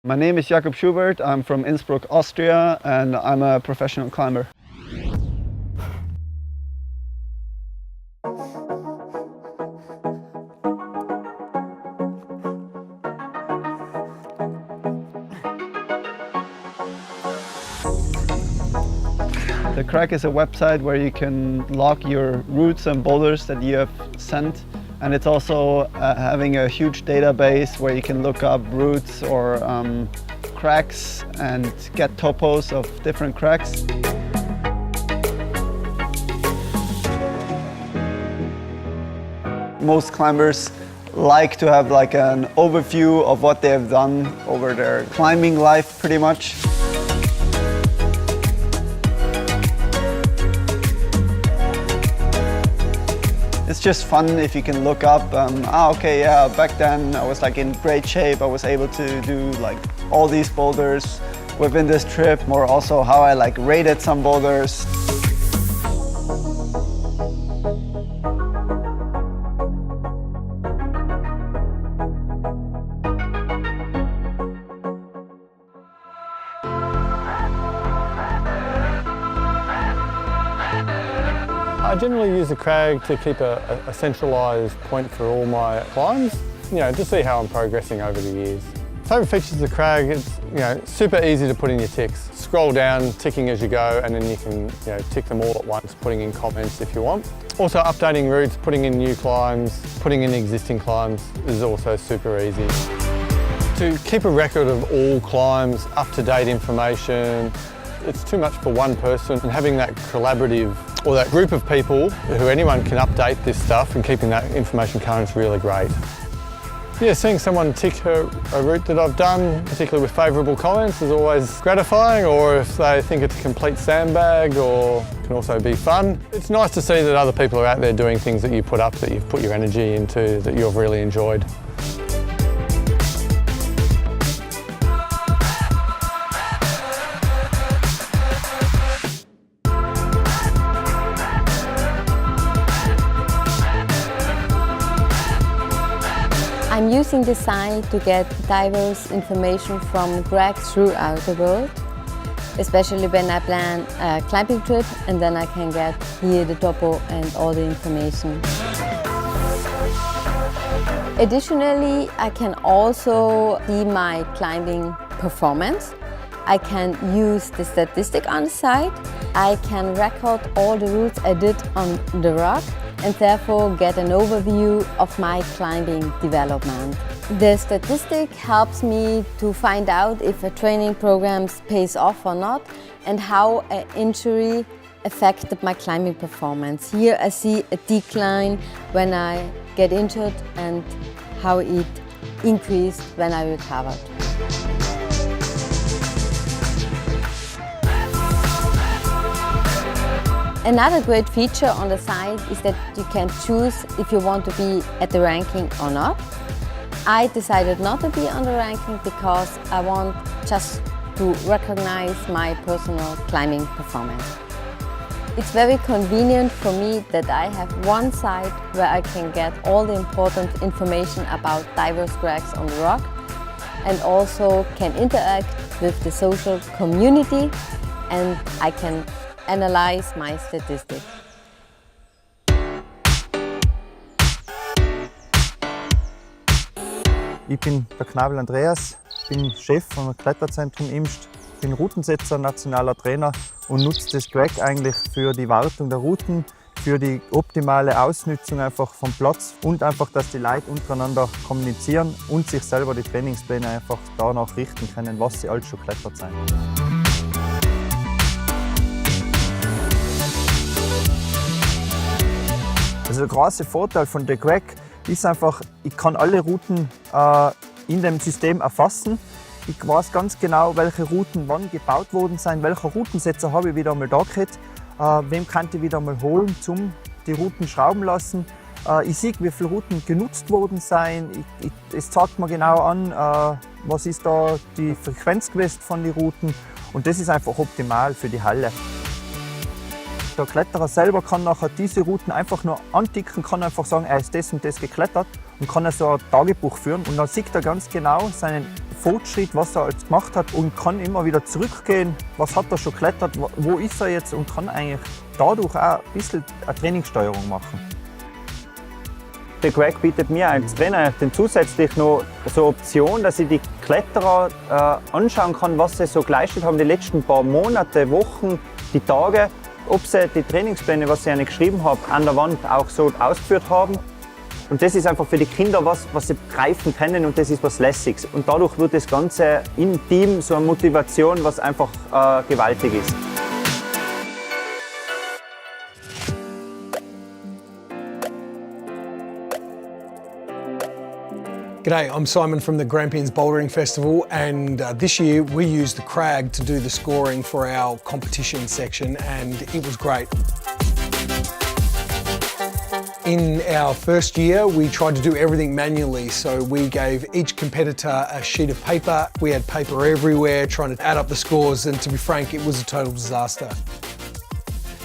My name is Jakob Schubert, I'm from Innsbruck, Austria, and I'm a professional climber. theCrag is a website where you can log your routes and boulders that you have sent. And it's also having a huge database where you can look up routes or cracks and get topos of different cracks. Most climbers like to have like an overview of what they have done over their climbing life pretty much. It's just fun if you can look up, okay, yeah, back then I was like in great shape. I was able to do like all these boulders within this trip, or also how I like rated some boulders. I generally use theCrag to keep a centralised point for all my climbs, to see how I'm progressing over the years. Favourite features of theCrag, it's super easy to put in your ticks. Scroll down, ticking as you go, and then you can tick them all at once, putting in comments if you want. Also updating routes, putting in new climbs, putting in existing climbs is also super easy. To keep a record of all climbs, up-to-date information, it's too much for one person, and having that collaborative or that group of people who anyone can update this stuff and keeping that information current is really great. Yeah, seeing someone tick a route that I've done, particularly with favourable comments, is always gratifying, or if they think it's a complete sandbag, or can also be fun. It's nice to see that other people are out there doing things that you put up, that you've put your energy into, that you've really enjoyed. I'm using the site to get diverse information from crags throughout the world, especially when I plan a climbing trip, and then I can get here the topo and all the information. Additionally, I can also see my climbing performance. I can use the statistic on the site. I can record all the routes I did on the rock, and therefore get an overview of my climbing development. The statistic helps me to find out if a training program pays off or not, and how an injury affected my climbing performance. Here I see a decline when I get injured and how it increased when I recovered. Another great feature on the site is that you can choose if you want to be at the ranking or not. I decided not to be on the ranking because I want just to recognize my personal climbing performance. It's very convenient for me that I have one site where I can get all the important information about diverse crags on the rock, and also can interact with the social community, and I can analyze my statistics. Ich bin der Knabel Andreas, bin Chef vom Kletterzentrum Imst, bin Routensetzer, nationaler Trainer und nutze das Crag eigentlich für die Wartung der Routen, für die optimale Ausnutzung einfach vom Platz und einfach, dass die Leute untereinander kommunizieren und sich selber die Trainingspläne einfach danach richten können, was sie alles schon geklettert sind. Also der große Vorteil von theCrag ist einfach, ich kann alle Routen in dem System erfassen. Ich weiß ganz genau, welche Routen wann gebaut worden sind, welcher Routensetzer habe ich wieder einmal da gehabt, wem kann ich wieder mal holen, zum die Routen schrauben lassen. Ich sehe, wie viele Routen genutzt worden sind. Es zeigt mir genau an, was ist da die Frequenz gewesen von den Routen, und das ist einfach optimal für die Halle. Der Kletterer selber kann nachher diese Routen einfach nur anticken, kann einfach sagen, er ist das und das geklettert, und kann so ein Tagebuch führen, und dann sieht er ganz genau seinen Fortschritt, was er jetzt gemacht hat und kann immer wieder zurückgehen, was hat er schon geklettert, wo ist er jetzt und kann eigentlich dadurch auch ein bisschen eine Trainingssteuerung machen. theCrag bietet mir als Trainer dann zusätzlich noch so eine Option, dass ich die Kletterer anschauen kann, was sie so geleistet haben die letzten paar Monate, Wochen, die Tage, ob sie die Trainingspläne, was ich ihnen geschrieben habe, an der Wand auch so ausgeführt haben. Und das ist einfach für die Kinder was sie greifen können und das ist was Lässiges. Und dadurch wird das Ganze im Team so eine Motivation, was einfach gewaltig ist. G'day, I'm Simon from the Grampians Bouldering Festival, and this year we used the Crag to do the scoring for our competition section, and it was great. In our first year, we tried to do everything manually, so we gave each competitor a sheet of paper. We had paper everywhere trying to add up the scores, and to be frank, it was a total disaster.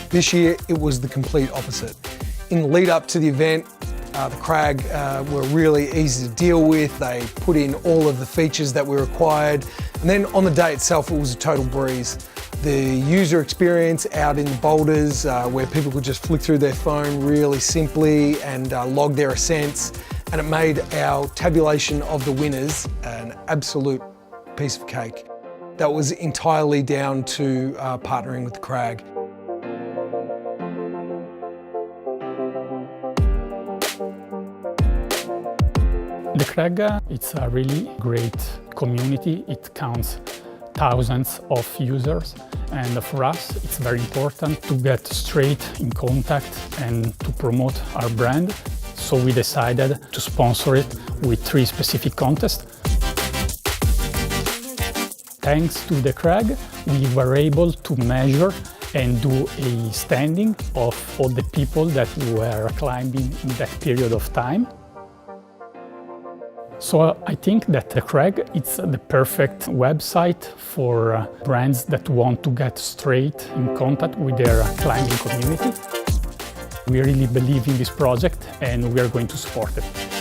This year, it was the complete opposite. In the lead up to the event, the Crag were really easy to deal with. They put in all of the features that we required. And then on the day itself, it was a total breeze. The user experience out in the boulders, where people could just flick through their phone really simply and log their ascents. And it made our tabulation of the winners an absolute piece of cake. That was entirely down to partnering with the Crag. The Crag, it's a really great community. It counts thousands of users, and for us it's very important to get straight in contact and to promote our brand. So we decided to sponsor it with 3 specific contests. Thanks to the Crag, we were able to measure and do a standing of all the people that were climbing in that period of time. So I think that the Crag is the perfect website for brands that want to get straight in contact with their climbing community. We really believe in this project and we are going to support it.